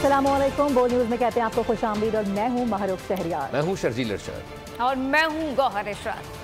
अस्सलामुअलैकुम। बोल न्यूज़ में कहते हैं आपको खुशामदीद और मैं हूं महरूख शहरियार। मैं हूं शर्जील इरशाद और मैं हूं गौहर इरशाद।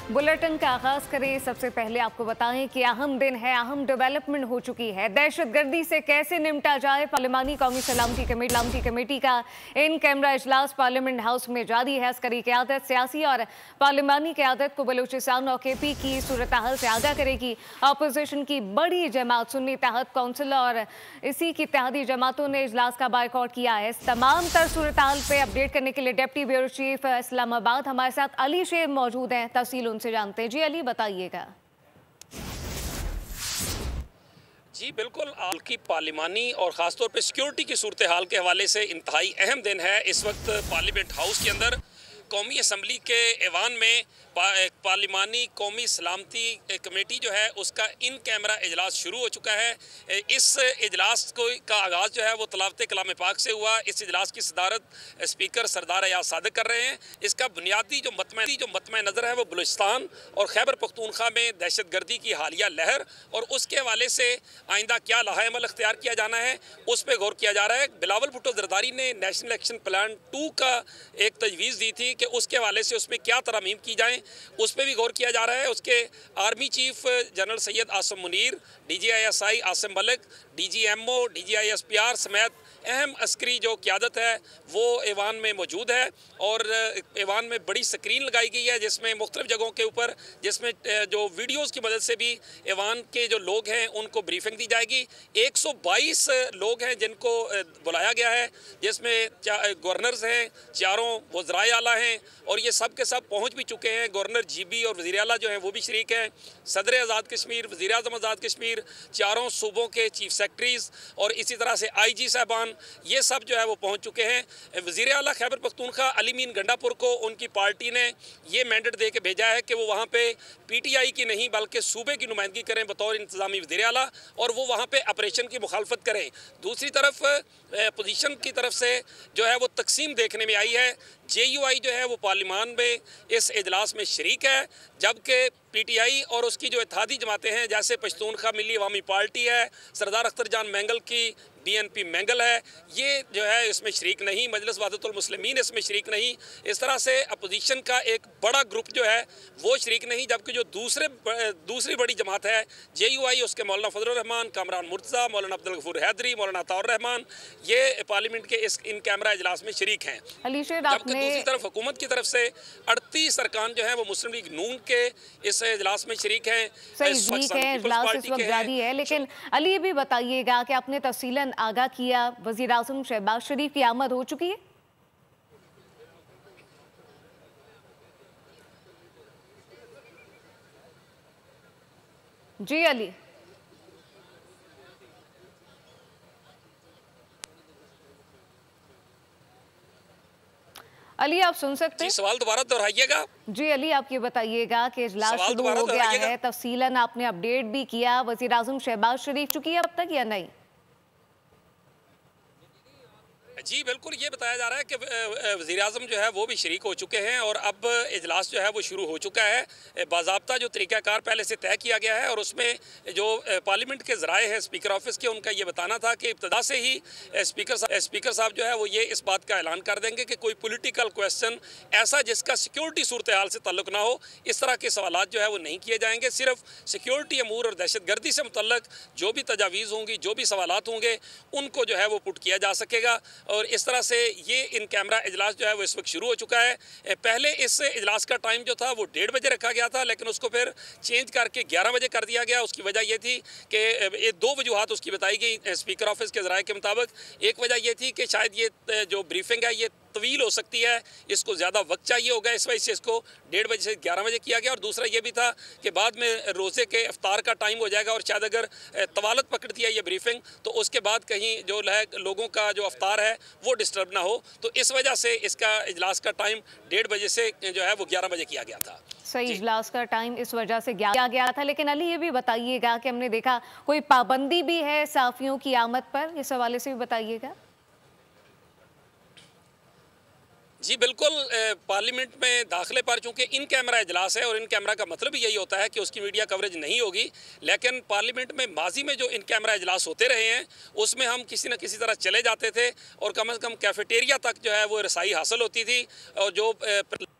बुलेटिन का आगाज करें। सबसे पहले आपको बताएं कि अहम दिन है, अहम डेवलपमेंट हो चुकी है। दहशतगर्दी से कैसे निपटा जाए, पार्लिमानी कौमी सलामती कमेटी का इन कैमरा इजलास पार्लियामेंट हाउस में जारी है। अस्करी क़यादत सियासी और पार्लिमानी क़यादत को बलूचिस्तान और KP की सूरत हाल से आगाह करेगी। अपोजिशन की बड़ी जमात सुन्नी तहत कौंसिल और इसी की इत्तेहादी जमातों ने इजलास का बायकॉट किया है। इस तमाम तर सूरत हाल पे अपडेट करने के लिए डिप्टी ब्यूरो चीफ इस्लामाबाद हमारे साथ अली शेर मौजूद हैं। तफसील से जानते हैं। जी अली, बताइएगा। जी बिल्कुल, की पार्लिमानी और ख़ासतौर पे सिक्योरिटी की सूरत हाल के हवाले से इंतहाई अहम दिन है। इस वक्त पार्लियामेंट हाउस के अंदर कौमी असम्बली के ऐवान में पार्लिमानी कौमी सलामती कमेटी जो है उसका इन कैमरा इजलास शुरू हो चुका है। इस इजलास का आगाज़ जो है वो तलावत कलाम पाक से हुआ। इस इजलास की सदारत स्पीकर सरदार अयाज सादिक कर रहे हैं। इसका बुनियादी जो मतम नज़र है वो बलूचिस्तान और खैबर पख्तूनख्वा में दहशतगर्दी की हालिया लहर और उसके हवाले से आइंदा क्या लाहेअमल अख्तियार किया जाना है उस पर गौर किया जा रहा है। बिलावल भुट्टो जरदारी ने नेशनल एक्शन प्लान 2 का एक तजवीज़ दी थी कि उसके हवाले से उसमें क्या तरमीम की जाएँ, उस पर भी गौर किया जा रहा है। उसके army chief General Syed Asim Munir, DGI-SI Asim Malik, DGMO, DGI-SPR समेत अहम अस्करी जो क़यादत है वो ऐवान में मौजूद है। और ऐवान में बड़ी स्क्रीन लगाई गई है जिसमें मुख्तलिफ जगहों के ऊपर जिसमें जो वीडियोज़ की मदद से भी ऐवान के जो लोग हैं उनको ब्रीफिंग दी जाएगी। 122 लोग हैं जिनको बुलाया गया है, जिसमें गवर्नर्स हैं, चारों वज़राए आला हैं और ये सब के सब पहुँच भी चुके हैं। गवर्नर GB और वज़ीर आला जो हैं वो भी शरीक हैं। सदर आज़ाद कश्मीर, वज़ीर आज़म आज़ाद कश्मीर, चारों सूबों के चीफ सेक्रेटरीज़ और इसी तरह से IG साहबान, ये सब जो है वो पहुँच चुके हैं। वज़ीर आला खैबर पख्तूनख्वा अली मीन गंडापुर को उनकी पार्टी ने ये मैंडेट दे के भेजा है कि वो वहाँ पे PTI की नहीं बल्कि सूबे की नुमाइंदगी करें बतौर इंतज़ामी वज़ीर आला और वो वहाँ पे ऑपरेशन की मुखालफत करें। दूसरी तरफ अपोजिशन की तरफ से जो है वो तकसीम देखने में आई है। JUI जो है वो पार्लिमान में इस इजलास में शरीक है, जबकि PTI और उसकी जो इत्तेहादी जमातें हैं जैसे पश्तूनख्वा मिली अवामी पार्टी है, सरदार अख्तर जान मैंगल की BNP मैंगल है, ये जो है इसमें शरीक नहीं। मजलिस वहदतुल मुस्लिमीन इसमें शरीक नहीं। इस तरह से अपोजिशन का एक बड़ा ग्रुप जो है वो शरीक नहीं, जबकि जो दूसरी बड़ी जमात है JUI, उसके मौलाना फजलुर रहमान, कामरान मुर्तज़ा, मौलाना अब्दुल गफूर हैदरी, मौलाना अताउर रहमान, ये पार्लियामेंट के इन कैमरा इजलास में शरीक हैं। जबकि दूसरी तरफ हुकूमत की तरफ से 38 अरकान जो है वो मुस्लिम लीग नून के इस इजलास में शरीक हैं। इजलास इस वक्त जारी है, लेकिन अली ये भी बताइएगा कि आपने तफसीलन आगाह किया, वज़ीर आज़म शहबाज शरीफ की आमद हो चुकी है? जी अली। अली आप सुन सकते हैं? सवाल दोबारा दोहराइएगा। जी अली, आप ये बताइएगा कि इजलास शुरू हो गया है, तफसीलन आपने अपडेट भी किया, वज़ीर आज़म शहबाज शरीफ चुकी है अब तक या नहीं? जी बिल्कुल, ये बताया जा रहा है कि वज़ीर आज़म जो है वो भी शरीक हो चुके हैं और अब इजलास जो है वो शुरू हो चुका है। बाज़ाब्ता जो तरीक़ाकार पहले से तय किया गया है और उसमें जो पार्लियामेंट के ज़राए हैं स्पीकर ऑफिस के, उनका ये बताना था कि इब्तदा से ही स्पीकर साहब जो है वो ये इस बात का ऐलान कर देंगे कि कोई पॉलिटिकल क्वेश्चन ऐसा जिसका सिक्योरिटी सूरत हाल से ताल्लुक़ ना हो, इस तरह के सवालात जो है वो नहीं किए जाएंगे। सिर्फ सिक्योरिटी अमूर और दहशतगर्दी से मुतल्लक जो भी तजावीज़ होंगी, जो भी सवालात होंगे, उनको जो है वो पुट किया जा सकेगा। और इस तरह से ये इन कैमरा इजलास जो है वो इस वक्त शुरू हो चुका है। पहले इस इजलास का टाइम जो था वो 1:30 बजे रखा गया था, लेकिन उसको फिर चेंज करके 11 बजे कर दिया गया। उसकी वजह ये थी कि ये 2 वजूहात उसकी बताई गई स्पीकर ऑफिस के ज़राए के मुताबिक। एक वजह ये थी कि शायद ये जो ब्रीफिंग है ये तवील हो सकती है, इसको ज़्यादा वक्त चाहिए होगा, इस वजह से इसको 1:30 बजे से 11 बजे किया गया। और दूसरा ये भी था कि बाद में रोज़े के इफ्तार का टाइम हो जाएगा और शायद अगर तवालत पकड़ती है ये ब्रीफिंग तो उसके बाद कहीं जो है लोगों का जो इफ्तार है वो डिस्टर्ब ना हो, तो इस वजह से इसका इजलास का टाइम 1:30 बजे से जो है वो 11 बजे किया गया था। सही, इजलास का टाइम इस वजह से किया गया था। लेकिन अली ये भी बताइएगा कि हमने देखा कोई पाबंदी भी है साफियों की आमद पर, इस हवाले से भी बताइएगा। जी बिल्कुल, पार्लियामेंट में दाखिले पर चूंकि इन कैमरा इजलास है और इन कैमरा का मतलब यही होता है कि उसकी मीडिया कवरेज नहीं होगी, लेकिन पार्लियामेंट में माजी में जो इन कैमरा इजलास होते रहे हैं उसमें हम किसी न किसी तरह चले जाते थे और कम से कम कैफेटेरिया तक जो है वो रसाई हासिल होती थी, और जो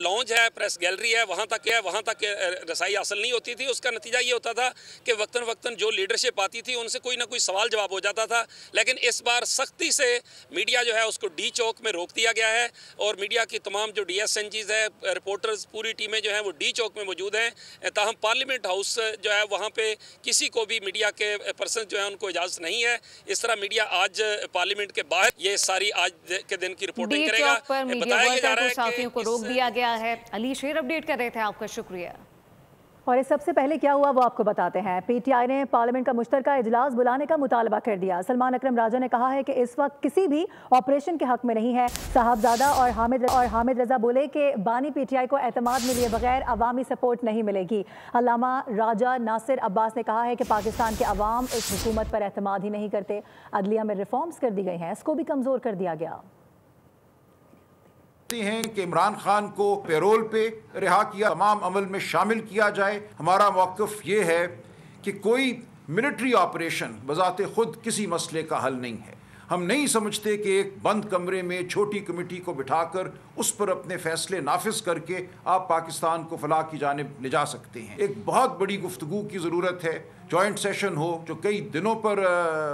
लॉन्ज है, प्रेस गैलरी है, वहाँ तक रसाई हासिल नहीं होती थी। उसका नतीजा ये होता था कि वक्तन जो लीडरशिप आती थी उनसे कोई ना कोई सवाल जवाब हो जाता था। लेकिन इस बार सख्ती से मीडिया जो है उसको डी चौक में रोक दिया गया है और मीडिया की तमाम जो DSNGs है, रिपोर्टर्स, पूरी टीमें जो हैं वो डी चौक में मौजूद हैं। ताहम पार्लियामेंट हाउस जो है वहाँ पे किसी को भी मीडिया के पर्सन जो है उनको इजाज़त नहीं है। इस तरह मीडिया आज पार्लियामेंट के बाहर ये सारी आज के दिन की रिपोर्टिंग करेगा। बताया जा रहा है कि को रोक दिया गया है। अली शेर अपडेट कर रहे थे, आपका शुक्रिया। और इस सबसे पहले क्या हुआ वो आपको बताते हैं। PTI ने पार्लियामेंट का मुश्तरका इजलास बुलाने का मुतालबा कर दिया। सलमान अकरम राजा ने कहा है कि इस वक्त किसी भी ऑपरेशन के हक में नहीं है। साहबजादा और हामिद रजा बोले कि बानी PTI को एतमाद में लिए बगैर अवामी सपोर्ट नहीं मिलेगी। अल्लामा राजा नासिर अब्बास ने कहा है कि पाकिस्तान के अवाम इस हुकूमत पर एतमाद ही नहीं करते। अदलिया में रिफॉर्म्स कर दी गई हैं, इसको भी कमज़ोर कर दिया गया हैं कि इमरान खान को पैरोल पे रिहा किया, तमाम अमल में शामिल किया जाए। हमारा मौक़िफ़ ये है कि कोई मिलिट्री ऑपरेशन बज़ाते खुद किसी मसले का हल नहीं है। हम नहीं समझते कि एक बंद कमरे में छोटी कमेटी को बिठाकर उस पर अपने फैसले नाफिज करके आप पाकिस्तान को फलाह की जानिब ले जा सकते हैं। एक बहुत बड़ी गुफ्तगू की ज़रूरत है, जॉइंट सेशन हो जो कई दिनों पर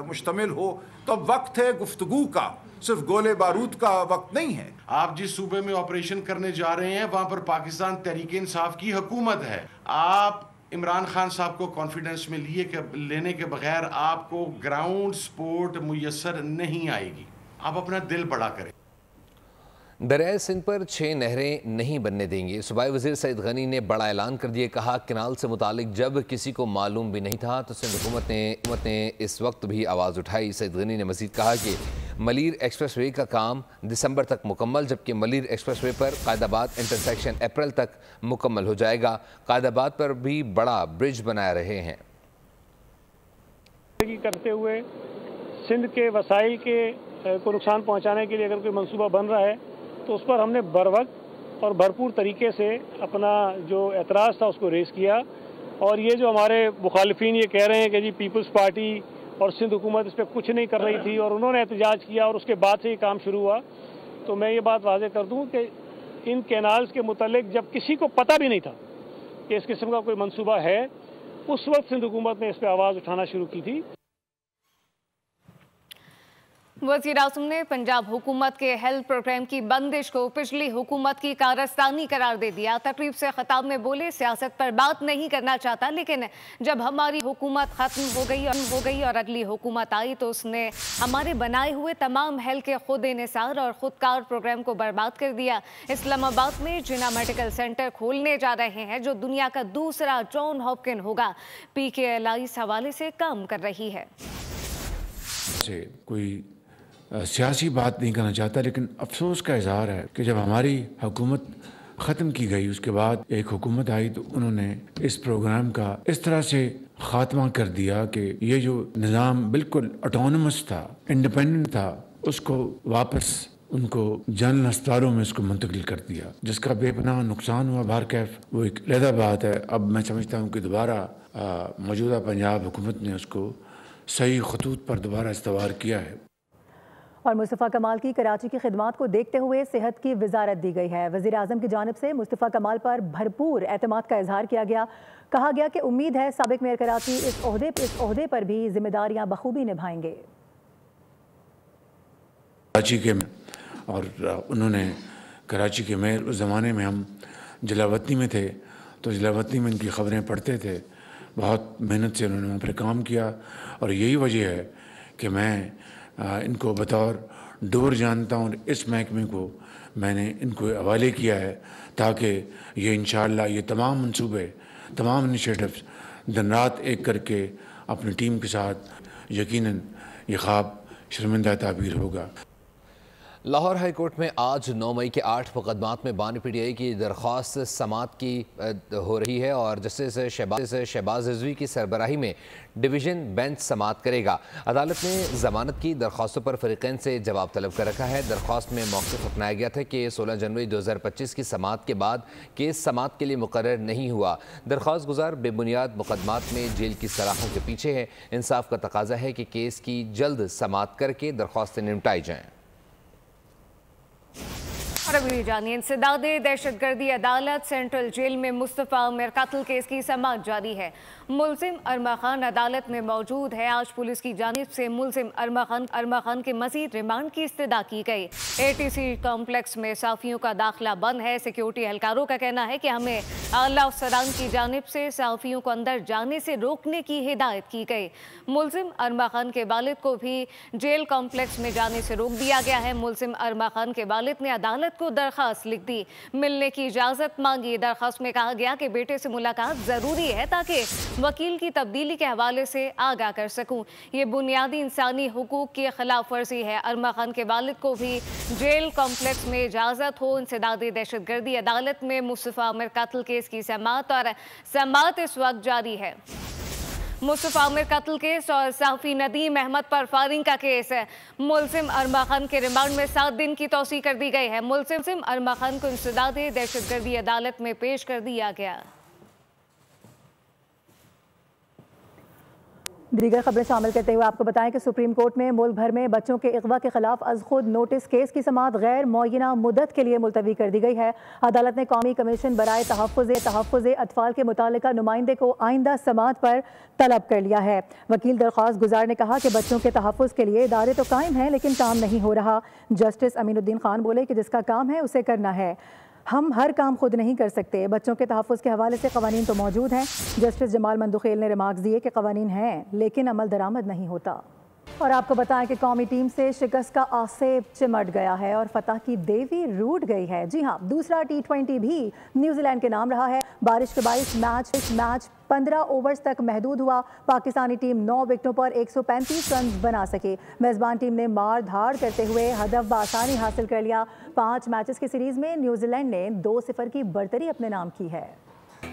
मुश्तमिल हो। तो अब वक्त है गुफ्तगू का, सिर्फ गोले बारूद का वक्त नहीं है। आप जिस सूबे में ऑपरेशन करने जा रहे हैं वहां पर पाकिस्तान तहरीक इंसाफ की हुकूमत है। आप इमरान खान साहब को कॉन्फिडेंस में लेने के बगैर आपको ग्राउंड सपोर्ट मुयस्सर नहीं आएगी। आप अपना दिल बड़ा करें। दरियाए सिंध पर 6 नहरें नहीं बनने देंगे। सूबाई वज़ीर सईद गनी ने बड़ा ऐलान कर दिया। कहा किनाल से मुतालिक जब किसी को मालूम भी नहीं था तो सिंध हुकूमत ने इस वक्त भी आवाज़ उठाई। सईद गनी ने मज़ीद कहा कि मलीर एक्सप्रेस वे का काम दिसंबर तक मुकम्मल, जबकि मलीर एक्सप्रेस वे पर कायदाबाद इंटरसेक्शन अप्रैल तक मुकम्मल हो जाएगा। कायदाबाद पर भी बड़ा ब्रिज बना रहे हैं। करते हुए सिंध के वसाइल को नुकसान पहुँचाने के लिए अगर कोई मनसूबा बन रहा है तो उस पर हमने बरवक्त और भरपूर तरीके से अपना जो एतराज़ था उसको रेज़ किया। और ये जो हमारे मुखालिफिन ये कह रहे हैं कि जी पीपल्स पार्टी और सिंध हुकूमत इस पर कुछ नहीं कर रही थी और उन्होंने एहतजाज किया और उसके बाद से ये काम शुरू हुआ, तो मैं ये बात वाज़ेह कर दूं कि इन कैनाल्स के मुतालिक जब किसी को पता भी नहीं था कि इस किस्म का कोई मंसूबा है, उस वक्त सिंध हुकूमत ने इस पर आवाज़ उठाना शुरू की थी। वज़ीर आज़म ने पंजाब हुकूमत के हेल्थ प्रोग्राम की बंदिश को पिछली हुकूमत की कारस्तानी करार दे दिया। तकरीब से खिताब में बोले, सियासत पर बात नहीं करना चाहता, लेकिन जब हमारी हुकूमत ख़त्म हो गई और अगली हुकूमत आई तो उसने हमारे बनाए हुए तमाम हेल्थ के खुद इन्हिसार और खुदकार प्रोग्राम को बर्बाद कर दिया। इस्लामाबाद में जिना मेडिकल सेंटर खोलने जा रहे हैं जो दुनिया का दूसरा जॉन हॉपकिन होगा। PKLI इस हवाले से काम कर रही है। कोई सियासी बात नहीं करना चाहता, लेकिन अफसोस का इजहार है कि जब हमारी हुकूमत ख़त्म की गई उसके बाद एक हुकूमत आई तो उन्होंने इस प्रोग्राम का इस तरह से ख़ात्मा कर दिया कि ये जो निज़ाम बिल्कुल ऑटोनमस था, इंडिपेंडेंट था, उसको वापस उनको जनरल अस्पतालों में उसको मुंतकिल कर दिया, जिसका बेपनाह नुकसान हुआ। बारकैफ वो एक अलग बात है। अब मैं समझता हूँ कि दोबारा मौजूदा पंजाब हुकूमत ने उसको सही खतूत पर दोबारा इस्तवार किया है। और मुस्तफ़ा कमाल की कराची की खिदमात को देखते हुए सेहत की वजारत दी गई है। वज़ीर आज़म की जानिब से मुस्तफ़ा कमाल पर भरपूर एतमाद का इजहार किया गया। कहा गया कि उम्मीद है साबिक़ मेयर कराची इस ओहदे पर भी जिम्मेदारियां बखूबी निभाएंगे। कराची के और उन्होंने कराची के मेयर, उस ज़माने में हम जलावतनी में थे तो जलावतनी में इनकी ख़बरें पढ़ते थे। बहुत मेहनत से उन्होंने वहाँ पर काम किया और यही वजह है कि मैं इनको बतौर डोर जानता हूँ। इस महकमे को मैंने इनको हवाले किया है ताकि ये इंशाअल्लाह ये तमाम मंसूबे, तमाम इनिशिएटिव्स दिन रात एक करके अपनी टीम के साथ यकीनन ये ख्वाब शर्मिंदा ताबीर होगा। लाहौर हाई कोर्ट में आज 9 मई के 8 मुकदमात में बानी PTI की दरख्वास्त समात की हो रही है और जस्टिस शहबाज रिजवी की सरबराही में डिवीज़न बेंच समात करेगा। अदालत ने जमानत की दरख्वास्तों पर फरीकैन से जवाब तलब कर रखा है। दरख्वास्त में मौक़िफ़ अपनाया गया था कि 16 जनवरी 2025 की समात के बाद केस समात के लिए मुकर्रर नहीं हुआ। दरख्वास्त गुजार बेबुनियाद मुकदमात में जेल की सलाखों के पीछे है। इंसाफ का तकाजा है कि केस की जल्द समात करके दरख्वास्तें निपटाई जाएँ। और अभी जानिए, इंसदादे दहशतगर्दी अदालत सेंट्रल जेल में मुस्तफ़ा उमर कत्ल केस की समाअत जारी है। मुलजिम अरमा खान अदालत में मौजूद है। आज पुलिस की जानिब से मुलजिम अरमा खान के मज़ीद रिमांड की इस्तदा की गई। ATC कॉम्प्लेक्स में साफ़ियों का दाखिला बंद है। सिक्योरिटी एहलकारों का कहना है कि हमें आला अफसरान की जानिब से साफ़ियों को अंदर जाने से रोकने की हिदायत की गई। मुलजिम अरमा खान के वालिद को भी जेल कॉम्प्लेक्स में जाने से रोक दिया गया है। मुलजिम अरमा खान के वालिद ने अदालत को दरखास्त लिख दी, मिलने की इजाज़त मांगी। दरखास्त में कहा गया कि बेटे से मुलाकात ज़रूरी है ताकि वकील की तब्दीली के हवाले से आगाह कर सकूं। ये बुनियादी इंसानी हुकूक की खिलाफ वर्जी है। अरमा खान के वालिद को भी जेल कॉम्प्लेक्स में इजाज़त हो। इंसदादी दहशतगर्दी अदालत में मुस्तफ़ा उमर कत्ल केस की समाअत और समाअत इस वक्त जारी है। मुस्तफ़ा उमर कत्ल केस और साफ़ी नदीम अहमद पर फायरिंग का केस है। मुलजिम अरमा खान के रिमांड में 7 दिन की तौसीह कर दी गई है। मुलजिम अरमा खान को इंसदादी दहशतगर्दी अदालत में पेश कर दिया गया। दीगर खबरें शामिल करते हुए आपको बताएं कि सुप्रीम कोर्ट में मुल्क भर में बच्चों के अगवा के खिलाफ अज खुद नोटिस केस की समाअत गैर मुअय्यना मुद्दत के लिए मुलतवी कर दी गई है। अदालत ने कौमी कमीशन बराए तहफ़्फ़ुज़ अतफ़ाल के मुतालिका नुमाइंदे को आइंदा समाअत पर तलब कर लिया है। वकील दरख्वास्त गुजार ने कहा कि बच्चों के तहफ़्फ़ुज़ के लिए इदारे तो कायम हैं लेकिन काम नहीं हो रहा। जस्टिस अमीनुद्दीन खान बोले कि जिसका काम है उसे करना है, हम हर काम खुद नहीं कर सकते। बच्चों के तहफ़्फ़ुज़ के हवाले से क़वानीन तो मौजूद हैं। जस्टिस जमाल मंदुखेल ने रिमार्क्स दिए कि क़वानीन हैं लेकिन अमल दरामद नहीं होता। और आपको बताएं कि कौमी टीम से शिकस्त का आसेब चिमट गया है और फतह की देवी रूठ गई है। जी हाँ, दूसरा T20 भी न्यूजीलैंड के नाम रहा है। बारिश के बायस मैच 15 ओवर्स तक महदूद हुआ। पाकिस्तानी टीम 9 विकेटों पर 135 रन बना सके। मेज़बान टीम ने मार धाड़ करते हुए हदफ बासानी हासिल कर लिया। 5 मैचेस की सीरीज में न्यूजीलैंड ने 2-0 की बढ़तरी अपने नाम की है।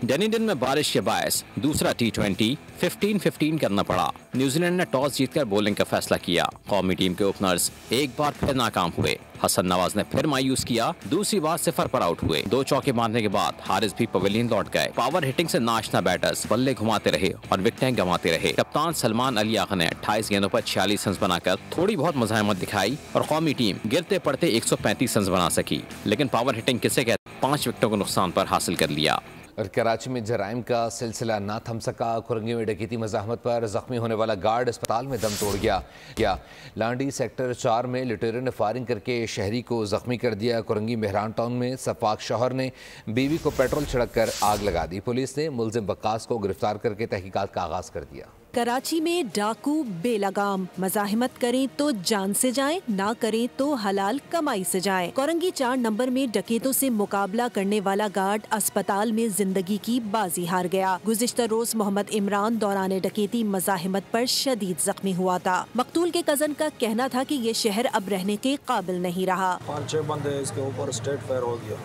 डनिडन में बारिश के बायस दूसरा T20 15-15 करना पड़ा। न्यूजीलैंड ने टॉस जीतकर बॉलिंग का फैसला किया। कौमी टीम के ओपनर्स एक बार फिर नाकाम हुए। हसन नवाज ने फिर मायूस किया, दूसरी बार 0 पर आउट हुए। 2 चौके मारने के बाद हारिस भी पवेलियन लौट गए। पावर हिटिंग से नाश्ता बैटर्स बल्ले घुमाते रहे और विकेटें गंवाते रहे। कप्तान सलमान अली आगा ने 28 गेंदों पर 46 रन बनाकर थोड़ी बहुत मुज़ाहमत दिखाई और कौमी टीम गिरते पड़ते 135 रन बना सकी। लेकिन पावर हिटिंग किसे कहते, 5 विकेटों को नुकसान पर हासिल कर लिया। और कराची में जराइम का सिलसिला ना थम सका। कुरंगी में डकैती मज़ाहमत पर जख्मी होने वाला गार्ड अस्पताल में दम तोड़ गया। लांडी सेक्टर 4 में लुटेरों ने फायरिंग करके शहरी को जख्मी कर दिया। कुरंगी मेहरान टाउन में सफाक शौहर ने बीवी को पेट्रोल छिड़क कर आग लगा दी। पुलिस ने मुलजिम बक्कास को गिरफ्तार करके तहकीकात का आगाज कर दिया। कराची में डाकू बेलगाम, मज़ाहमत करें तो जान से जाएं, ना करें तो हलाल कमाई से जाएं। कोरंगी 4 नंबर में डकैतों से मुकाबला करने वाला गार्ड अस्पताल में जिंदगी की बाजी हार गया। गुज़िश्ता रोज मोहम्मद इमरान दौरान डकैती मज़ाहमत पर शदीद जख्मी हुआ था। मकतूल के कजन का कहना था कि ये शहर अब रहने के काबिल नहीं रहा। 5-6 बंदे इसके ऊपर स्टेट फायर हो गया।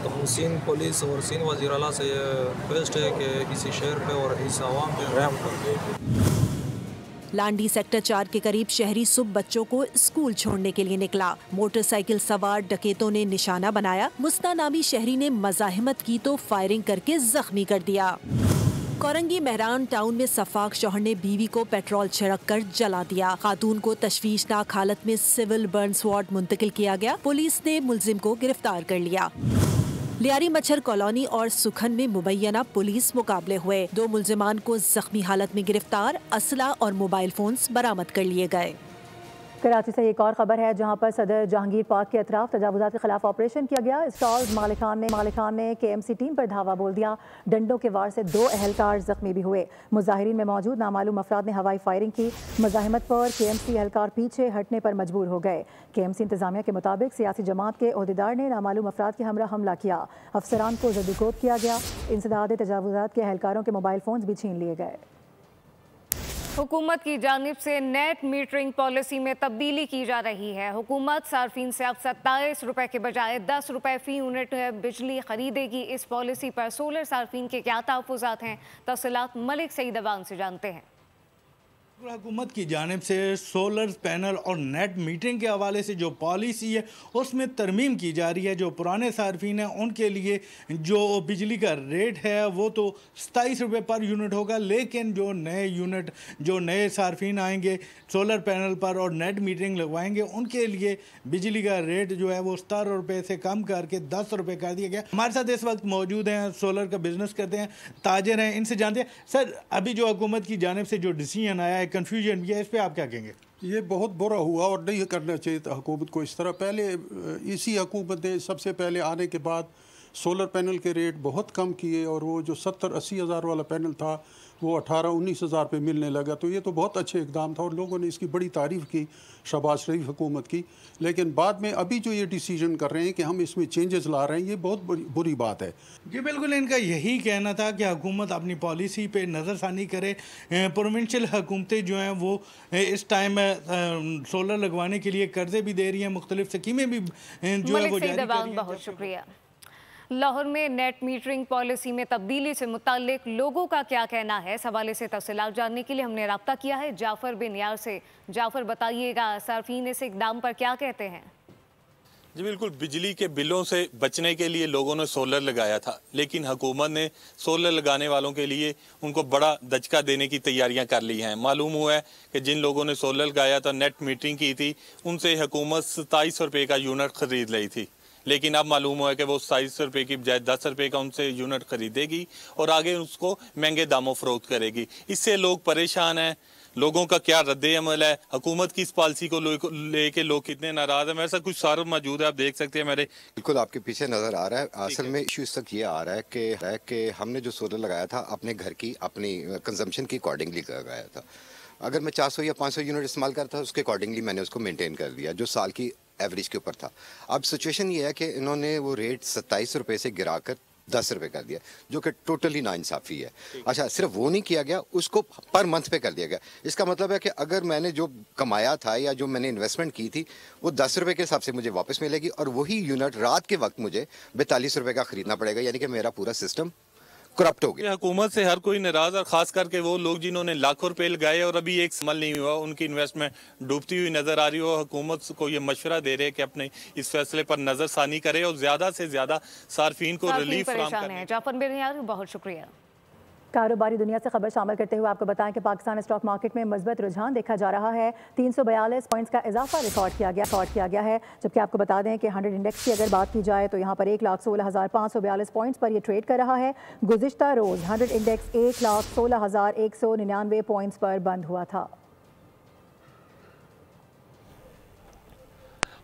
तो सिंध पुलिस और सिंध वज़ीर आला से रिक्वेस्ट है कि इसी शहर पे और इस आवाम पे रहम करें। लांडी सेक्टर 4 के करीब शहरी सुबह बच्चों को स्कूल छोड़ने के लिए निकला। मोटरसाइकिल सवार डकैतों ने निशाना बनाया। मुस्ता नामी शहरी ने मज़ाहमत की तो फायरिंग करके जख्मी कर दिया। कोरंगी मेहरान टाउन में सफाक शौहर ने बीवी को पेट्रोल छिड़क कर जला दिया। खातून को तशवीशनाक हालत में सिविल बर्न्स वार्ड मुंतकिल किया गया। पुलिस ने मुलजिम को गिरफ्तार कर लिया। लियारी मच्छर कॉलोनी और सुखन में मुबैना पुलिस मुकाबले हुए। 2 मुलजिमान को जख्मी हालत में गिरफ्तार, असला और मोबाइल फोन्स बरामद कर लिए गए। कराची से एक और खबर है जहां पर सदर जहांगीर पार्क के अतराफ तजावुजात के खिलाफ ऑपरेशन किया गया। स्टॉल मालिकान ने KMC टीम पर धावा बोल दिया। डंडों के वार से 2 एहलकार जख्मी भी हुए। मुजाहिरीन में मौजूद नामालूम अफराद ने हवाई फायरिंग की। मज़ाहमत पर KMC एहलकार पीछे हटने पर मजबूर हो गए। KMC इंतजामिया के मुताबिक सियासी जमात के ओहदेदार ने नामालूम अफराद के हमरा हमला किया। अफसरान को ज़दुकोब किया गया। इंसदाद तजावुजात के एहलकारों के मोबाइल फोन भी छीन लिए गए। हुकूमत की जानिब से नेट मीटरिंग पॉलिसी में तब्दीली की जा रही है। हुकूमत सार्फिन से अब 27 रुपए के बजाय 10 रुपए फी यूनिट बिजली खरीदेगी। इस पॉलिसी पर सोलर सार्फिन के क्या तहफ़्फ़ुज़ात हैं, तफसीलात मलिक सईद अवान से जानते हैं। हुकूमत की जानिब से सोलर पैनल और नेट मीटरिंग के हवाले से जो पॉलिसी है उसमें तरमीम की जा रही है। जो पुराने सार्फिन हैं उनके लिए जो बिजली का रेट है वो तो 27 रुपये पर यूनिट होगा, लेकिन जो नए सार्फिन आएंगे सोलर पैनल पर और नेट मीटरिंग लगवाएंगे उनके लिए बिजली का रेट जो है वो 17 रुपये से कम करके 10 रुपये कर दिया गया। हमारे साथ इस वक्त मौजूद हैं, सोलर का बिज़नेस करते हैं, ताजिर हैं, इनसे जानते हैं। सर, अभी जो हुकूमत की जानिब से जो डिसीजन आया है, कन्फ्यूजन भी है, इस पर आप क्या कहेंगे? ये बहुत बुरा हुआ और नहीं करना चाहिए था हुकूमत को इस तरह। पहले इसी हुकूमत ने सबसे पहले आने के बाद सोलर पैनल के रेट बहुत कम किए और वो जो 70-80 हज़ार वाला पैनल था वो 18-19 हज़ार पे मिलने लगा। तो ये तो बहुत अच्छे इकदाम था और लोगों ने इसकी बड़ी तारीफ़ की शहबाज शरीफ हुकूमत की। लेकिन बाद में अभी जो ये डिसीजन कर रहे हैं कि हम इसमें चेंजेस ला रहे हैं, ये बहुत बुरी बात है। जी बिल्कुल, इनका यही कहना था कि हुकूमत अपनी पॉलिसी पे नज़रसानी करे। प्रोविंशियल हुकूमतें जो हैं वो इस टाइम सोलर लगवाने के लिए कर्जे भी दे रही हैं, मुख्तलिफ स्कीमें भी जो है वो जारी कर रही हैं। बहुत शुक्रिया। लाहौर में नेट मीटरिंग पॉलिसी में तब्दीली से मुताल्लिक लोगों का क्या कहना है, इस हवाले से तफसीलात जानने के लिए हमने रब्ता किया है जाफ़र बिन यार से। जाफ़र, बताइएगा सार्फिन इस इक़दाम पर क्या कहते हैं? जी बिल्कुल, बिजली के बिलों से बचने के लिए लोगों ने सोलर लगाया था, लेकिन हुकूमत ने सोलर लगाने वालों के लिए उनको बड़ा दचका देने की तैयारियां कर ली हैं। मालूम हुआ है कि जिन लोगों ने सोलर लगाया था, नेट मीटरिंग की थी, उनसे हुकूमत 27 रुपये का यूनिट ख़रीद ली थी, लेकिन अब मालूम हुआ है कि वो 27 रुपये की बजाय 10 रुपये का उनसे यूनिट खरीदेगी और आगे उसको महंगे दामों फरोख्त करेगी। इससे लोग परेशान हैं। लोगों का क्या रद्द अमल है, हुकूमत की इस पॉलिसी को लेके लोग कितने नाराज हैं? मेरे साथ कुछ सार मौजूद है, आप देख सकते हैं मेरे। बिल्कुल आपके पीछे नजर आ रहा है। असल में इशू इस तक ये आ रहा है कि हमने जो सोलर लगाया था अपने घर की अपनी कंजम्पशन की अकॉर्डिंगली लगाया था। अगर मैं 400 या 500 यूनिट इस्तेमाल करता उसके अकॉर्डिंगली मैंने उसको मेंटेन कर दिया जो साल की एवरेज के ऊपर था। अब सिचुएशन ये है कि इन्होंने वो रेट 27 रुपये से गिराकर 10 रुपये कर दिया, जो कि टोटली नाइंसाफ़ी है। अच्छा, सिर्फ वो नहीं किया गया, उसको पर मंथ पे कर दिया गया। इसका मतलब है कि अगर मैंने जो कमाया था या जो मैंने इन्वेस्टमेंट की थी वो 10 रुपये के हिसाब से मुझे वापस मिलेगी और वही यूनिट रात के वक्त मुझे 42 रुपये का ख़रीदना पड़ेगा, यानी कि मेरा पूरा सिस्टम करप्ट हो गया। हुकूमत से हर कोई नाराज और खास करके वो लोग जिन्होंने लाखों रुपए लगाए और अभी एक अमल नहीं हुआ, उनकी इन्वेस्टमेंट डूबती हुई नजर आ रही हो। हुकूमत को ये मशवरा दे रहे हैं कि अपने इस फैसले पर नजरसानी करे और ज्यादा से ज्यादा सार्फिन को रिलीफ फराहम करें। जाफर बिन यार, बहुत शुक्रिया। कारोबारी दुनिया से खबर शामिल करते हुए आपको बताएं कि पाकिस्तान स्टॉक मार्केट में मजबूत रुझान देखा जा रहा है। 342 पॉइंट्स का इजाफा रिकॉर्ड किया गया है। जबकि आपको बता दें कि 100 इंडेक्स की अगर बात की जाए तो यहाँ पर 1,16,542 पॉइंट्स पर ये ट्रेड कर रहा है। गुज़िश्ता रोज़ 100 इंडेक्स 1,16,199 पॉइंट्स पर बंद हुआ था।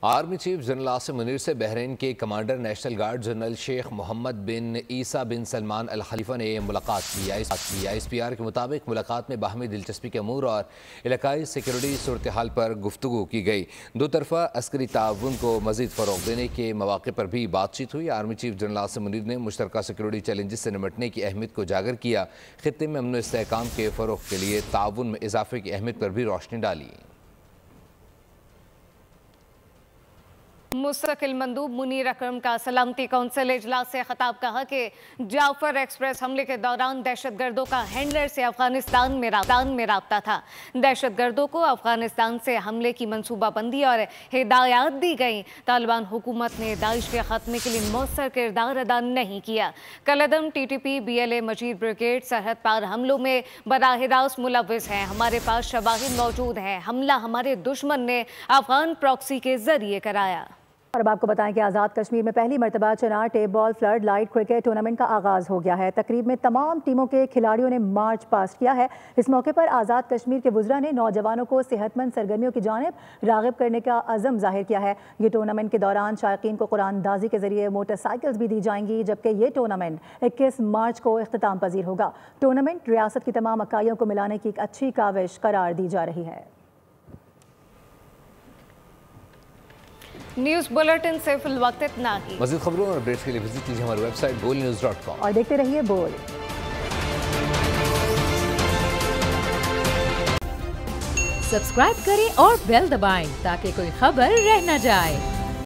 Army chief general Asim Munir से बहरीन के commander national guard general Sheikh Mohammed bin Isa bin Salman Al Khalifa ने मुलाकात की। ISPR के मुताबिक मुलाकात में बाहमी दिलचस्पी के अमूर और इलाकाई सिक्योरिटी सूरत हाल पर गुफ्तगू की गई। दो तरफा अस्करी ताउन को मजीद फ़रोग़ देने के मौक़े पर भी बातचीत हुई। Army chief general Asim Munir ने मुश्तरका सिक्योरिटी चैलेंजेस से निपटने की अहमियत को उजागर किया। खित्ते में अमन व इस्तेहकाम के फ़रोग़ के लिए ताउन में इजाफे की अहमियत पर भी रोशनी डाली। मुस्तकिल मंदूब मुनीर अकरम का सलामती कौंसिल इजलास से खिताब, कहा कि जाफर एक्सप्रेस हमले के दौरान दहशतगर्दों का हैंडलर से अफगानिस्तान में राब्ता था। दहशतगर्दों को अफगानिस्तान से हमले की मनसूबाबंदी और हिदायत दी गई। तालिबान हुकूमत ने दाइश के खात्मे के लिए मौसर किरदार अदा नहीं किया। कलदम TTP BLA मजीद ब्रिगेड सरहद पार हमलों में बराह रास्त मुलव्विस हैं। हमारे पास शवाहिद मौजूद हैं। हमला हमारे दुश्मन ने अफगान प्रॉक्सी के जरिए कराया। और अब आपको बताएं कि आज़ाद कश्मीर में पहली मरतबा Chinar tape ball floodlight cricket tournament का आगाज़ हो गया है। तकरीब में तमाम टीमों के खिलाड़ियों ने मार्च पास्ट किया है। इस मौके पर आज़ाद कश्मीर के वुज़रा ने नौजवानों को सेहतमंद सरगर्मियों की जानिब राग़िब करने का अज़म जाहिर किया है। ये टूर्नामेंट के दौरान शायकीन को कुरानदाजी के जरिए मोटरसाइकिल्स भी दी जाएंगी, जबकि ये टूर्नामेंट 21 मार्च को इख्तिताम पजीर होगा। टूर्नामेंट रियासत की तमाम इकाइयों को मिलाने की एक अच्छी काविश करार दी जा रही है। न्यूज़ बुलेटिन से फिल वक्त इतना ही। मज़ीद खबरों और अपडेट्स के लिए विजिट कीजिए हमारी वेबसाइट bolnews.com और देखते रहिए बोल। सब्सक्राइब करें और बेल दबाएं ताकि कोई खबर रह न जाए।